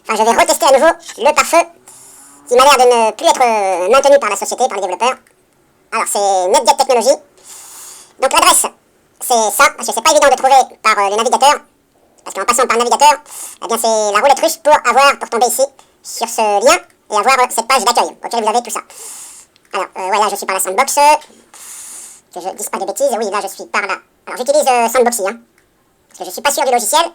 Enfin, je vais retester à nouveau le pare-feu qui m'a l'air de ne plus être maintenu par la société, par les développeurs. Alors, c'est NetJet Technologies. Donc, l'adresse, c'est ça, parce que c'est pas évident de trouver par le navigateur. Parce qu'en passant par le navigateur, eh bien, c'est la roulette russe pour tomber ici, sur ce lien, et avoir cette page d'accueil, auquel vous avez tout ça. Alors, voilà, je suis par la Sandbox. Que je dise pas de bêtises. Oui, là, je suis par là. Alors, j'utilise Sandboxy, hein, parce que je suis pas sûr du logiciel.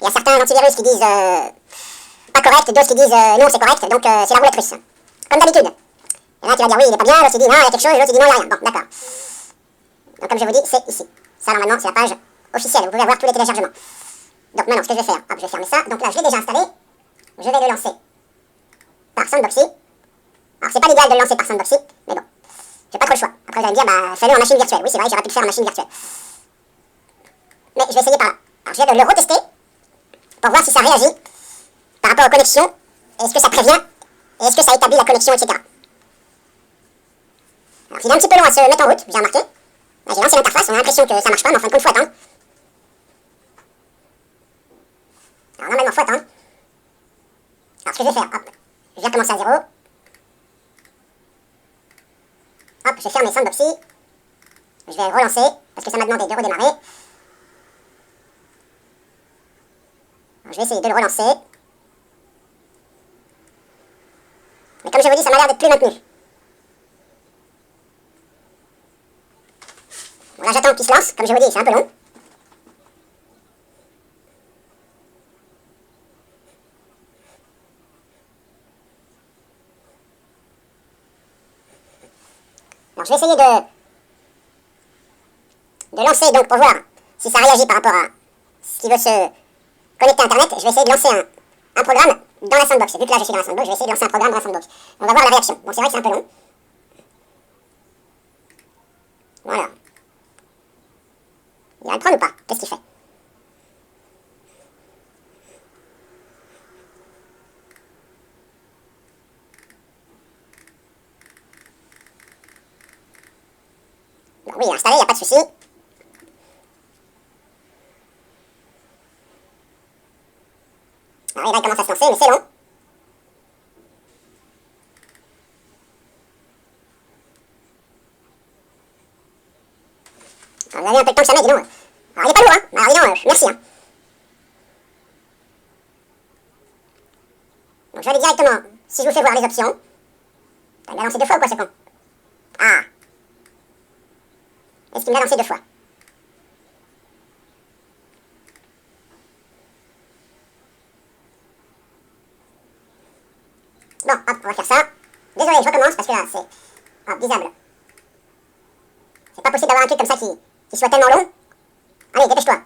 Il y a certains antivirus qui disent pas correct, d'autres qui disent non, c'est correct, donc c'est la roulette russe. Comme d'habitude. Il y en a qui va dire oui, il est pas bien, l'autre qui dit non, il y a quelque chose, l'autre qui dit non, il n'y a rien. Bon, d'accord. Donc, comme je vous dis, c'est ici. Ça, normalement, c'est la page officielle. Vous pouvez avoir tous les téléchargements. Donc, maintenant, ce que je vais faire, hop, je vais fermer ça. Donc là, je l'ai déjà installé. Je vais le lancer par Sandboxy. Alors, c'est pas l'idéal de le lancer par Sandboxy, mais bon. J'ai pas trop le choix. Après, vous allez me dire, bah, fais-le en machine virtuelle. Oui, c'est vrai, j'aurais pu le faire en machine virtuelle. Mais je vais essayer par là. Alors, je vais le retester pour voir si ça réagit par rapport aux connexions. Est-ce que ça prévient? Et est-ce que ça établit la connexion, etc. Alors, il est un petit peu long à se mettre en route, j'ai remarqué. Là, j'ai lancé l'interface, on a l'impression que ça marche pas, mais en fin de compte, faut attendre. Alors, normalement, faut attendre. Alors, ce que je vais faire, hop, je vais recommencer à 0. Hop, je ferme mes Sandboxy. Je vais relancer, parce que ça m'a demandé de redémarrer. Alors, je vais essayer de le relancer. Mais comme je vous dis, ça m'a l'air d'être plus maintenu. Bon, là, j'attends qu'il se lance. Comme je vous dis, c'est un peu long. Alors, je vais essayer de lancer, donc, pour voir si ça réagit par rapport à ce qui veut se connecter à Internet. Je vais essayer de lancer un programme dans la Sandbox. Vu que là, je suis dans la Sandbox, je vais essayer de lancer un programme dans la Sandbox. On va voir la réaction. Bon, c'est vrai que c'est un peu long. Voilà. Il va le prendre ou pas? Qu'est-ce qu'il fait? Bon, oui, il est installé, il n'y a pas de souci. Alors, il commence à se lancer, mais c'est long. Alors, vous avez un peu de temps que ça met, dis donc. Alors, il est pas lourd, hein. Alors, dis donc, merci, hein. Donc, je vais aller directement, si je vous fais voir les options. Il l'a lancé 2 fois ou quoi, ce con? Ah. Est-ce qu'il me l'a lancé 2 fois? Bon, hop, on va faire ça. Désolé, je recommence parce que là, c'est disable. C'est pas possible d'avoir un truc comme ça qui soit tellement long. Allez, dépêche-toi.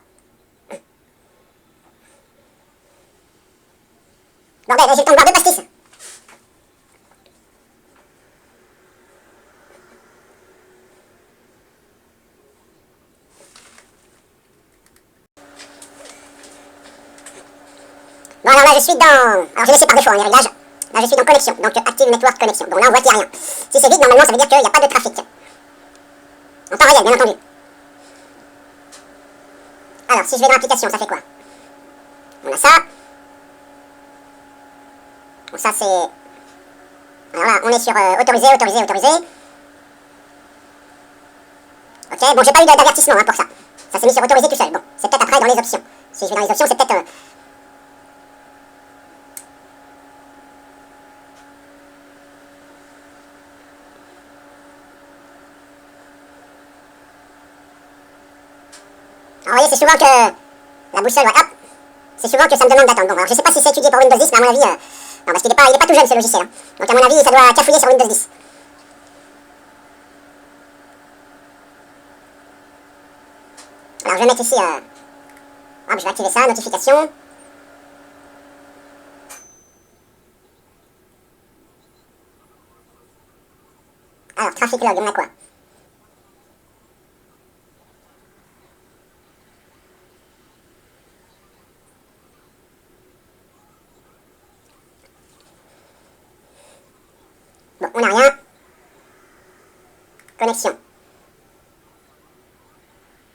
Bordel, j'ai le temps de boire 2 pastis. Bon, alors là, je suis dans... Alors, j'ai laissé par défaut en réglage. Là, je suis dans connexion, donc Active Network Connection. Bon, là, on voit qu'il n'y a rien. Si c'est vide, normalement, ça veut dire qu'il n'y a pas de trafic. En temps réel, bien entendu. Alors, si je vais dans l'application, ça fait quoi? On a ça. Bon, ça, c'est... Alors là, on est sur autoriser, autoriser, autoriser. Ok, bon, j'ai pas eu d'avertissement pour ça. Ça s'est mis sur autoriser tout seul. Bon, c'est peut-être après dans les options. Si je vais dans les options, c'est peut-être... Alors, vous voyez, c'est souvent que la boussole, ouais, hop, c'est souvent que ça me demande d'attendre. Bon, alors je sais pas si c'est étudié pour Windows 10, mais à mon avis, non, parce qu'il est pas tout jeune ce logiciel. Hein. Donc, à mon avis, ça doit cafouiller sur Windows 10. Alors, je vais mettre ici, hop, je vais activer ça, notification. Alors, traffic log, on a quoi? Bon, on n'a rien. Connexion.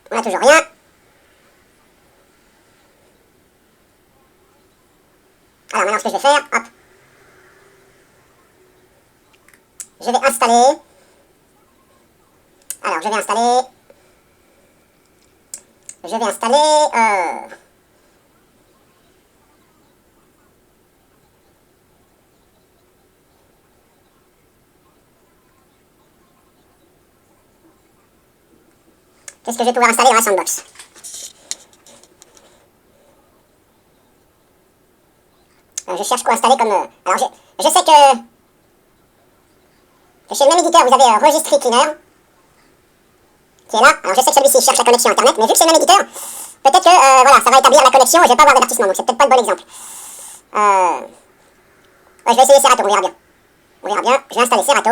On n'a toujours rien. Alors maintenant, ce que je vais faire, hop, je vais installer. Alors, je vais installer. Qu'est-ce que je vais pouvoir installer dans la sandbox? Je cherche quoi installer comme... alors, je sais que chez le même éditeur, vous avez Registry Cleaner, qui est là. Alors, je sais que celui-ci cherche la connexion Internet, mais vu que c'est le même éditeur, peut-être que voilà, ça va établir la connexion et je vais pas avoir d'avertissement, donc c'est peut-être pas le bon exemple. Ouais, je vais essayer Serato, on verra bien. On verra bien. Je vais installer Serato.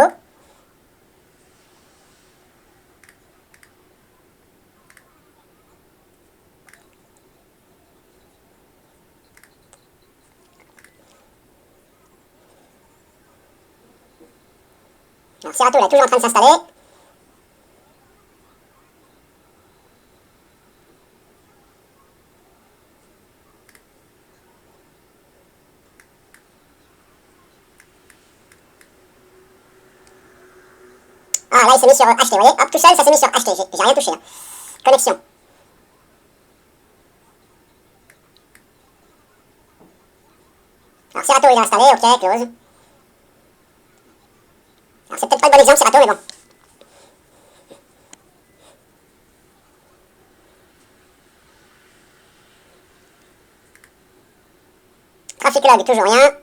Alors, Serato, il est toujours en train de s'installer. Ah, là, il s'est mis sur acheter, vous voyez? Hop, tout seul, ça s'est mis sur acheter. J'ai rien touché, là. Connexion. Alors, Serato, il est installé, ok, close. Alors, c'est peut-être pas le bon exemple, Serato, mais bon. Traffic log, toujours rien.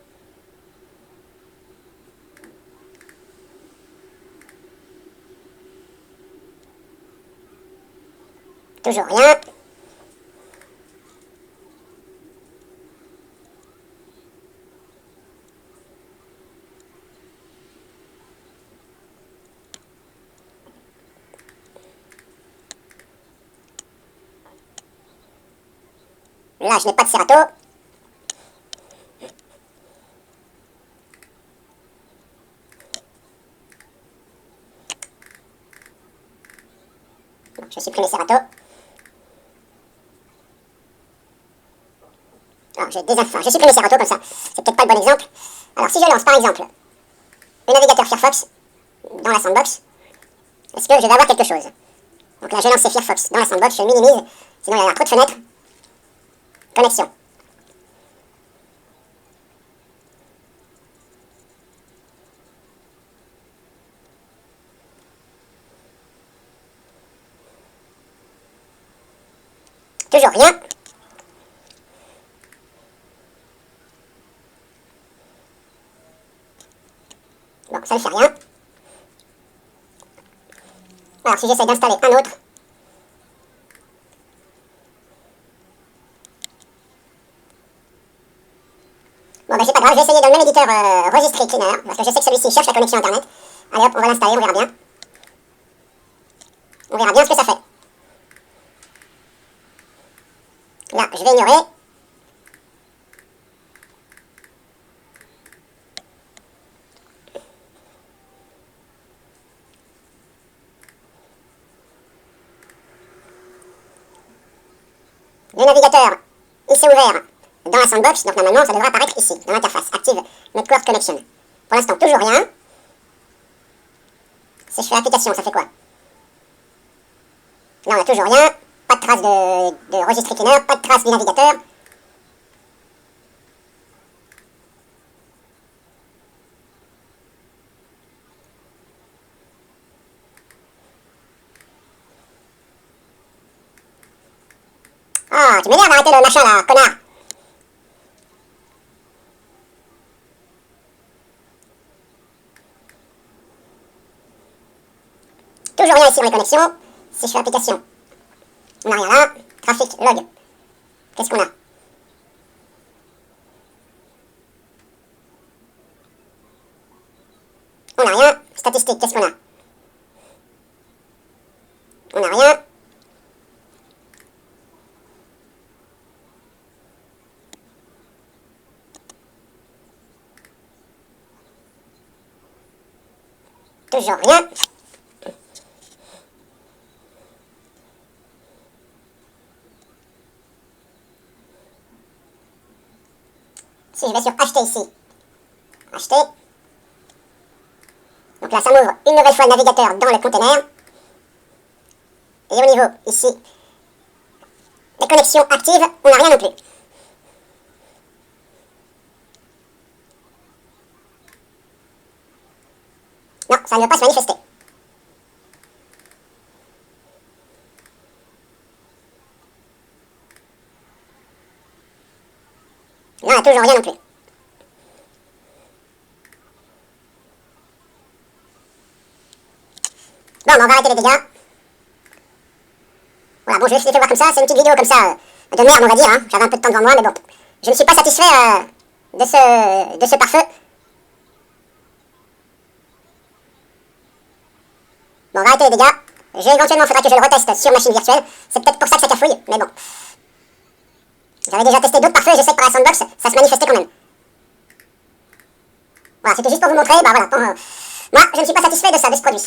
Toujours rien. Là, je n'ai pas de Serato. Donc, je vais supprimer Serato. Alors, j'ai supprimé Serato comme ça. C'est peut-être pas le bon exemple. Alors, si je lance, par exemple, le navigateur Firefox dans la sandbox, est-ce que je vais avoir quelque chose? Donc là, je lance Firefox dans la sandbox, je minimise, sinon il y aura trop de fenêtres. Connexion. Toujours rien. Bon, ça ne fait rien. Alors, si j'essaie d'installer un autre. Bon, ben c'est pas grave, je vais essayer dans le même éditeur Registry Cleaner, parce que je sais que celui-ci cherche la connexion Internet. Allez hop, on va l'installer, on verra bien. On verra bien ce que ça fait. Là, je vais ignorer. Le navigateur, il s'est ouvert dans la sandbox, donc normalement ça devrait apparaître ici, dans l'interface. Active Network Connection. Pour l'instant, toujours rien. Si je fais application, ça fait quoi? Là, on a toujours rien. Pas de trace de Registry Cleaner, pas de trace du navigateur. Ah, tu m'énerves d'arrêter le machin là, connard! Toujours rien ici dans les connexions. Si je fais application, on n'a rien là. Trafic, log. Qu'est-ce qu'on a? On n'a rien. Statistique, qu'est-ce qu'on a? On n'a rien. Toujours rien. Si je vais sur acheter ici, acheter. Donc là, ça m'ouvre une nouvelle fois le navigateur dans le container. Et au niveau, ici, des connexions actives, on n'a rien non plus. Non, ça ne veut pas se manifester. Non, il n'y a toujours rien non plus. Bon, on va arrêter les dégâts. Voilà, bon, je vais juste les faire voir comme ça. C'est une petite vidéo comme ça, de merde, on va dire. Hein. J'avais un peu de temps devant moi, mais bon. Je ne suis pas satisfait de ce pare-feu. Bon, on va arrêter les dégâts. Éventuellement, il faudra que je le reteste sur machine virtuelle. C'est peut-être pour ça que ça cafouille, mais bon. J'avais déjà testé d'autres pare-feux et je sais que par la sandbox, ça se manifestait quand même. Voilà, c'était juste pour vous montrer. Bah voilà, moi, je ne suis pas satisfait de ça, de ce produit.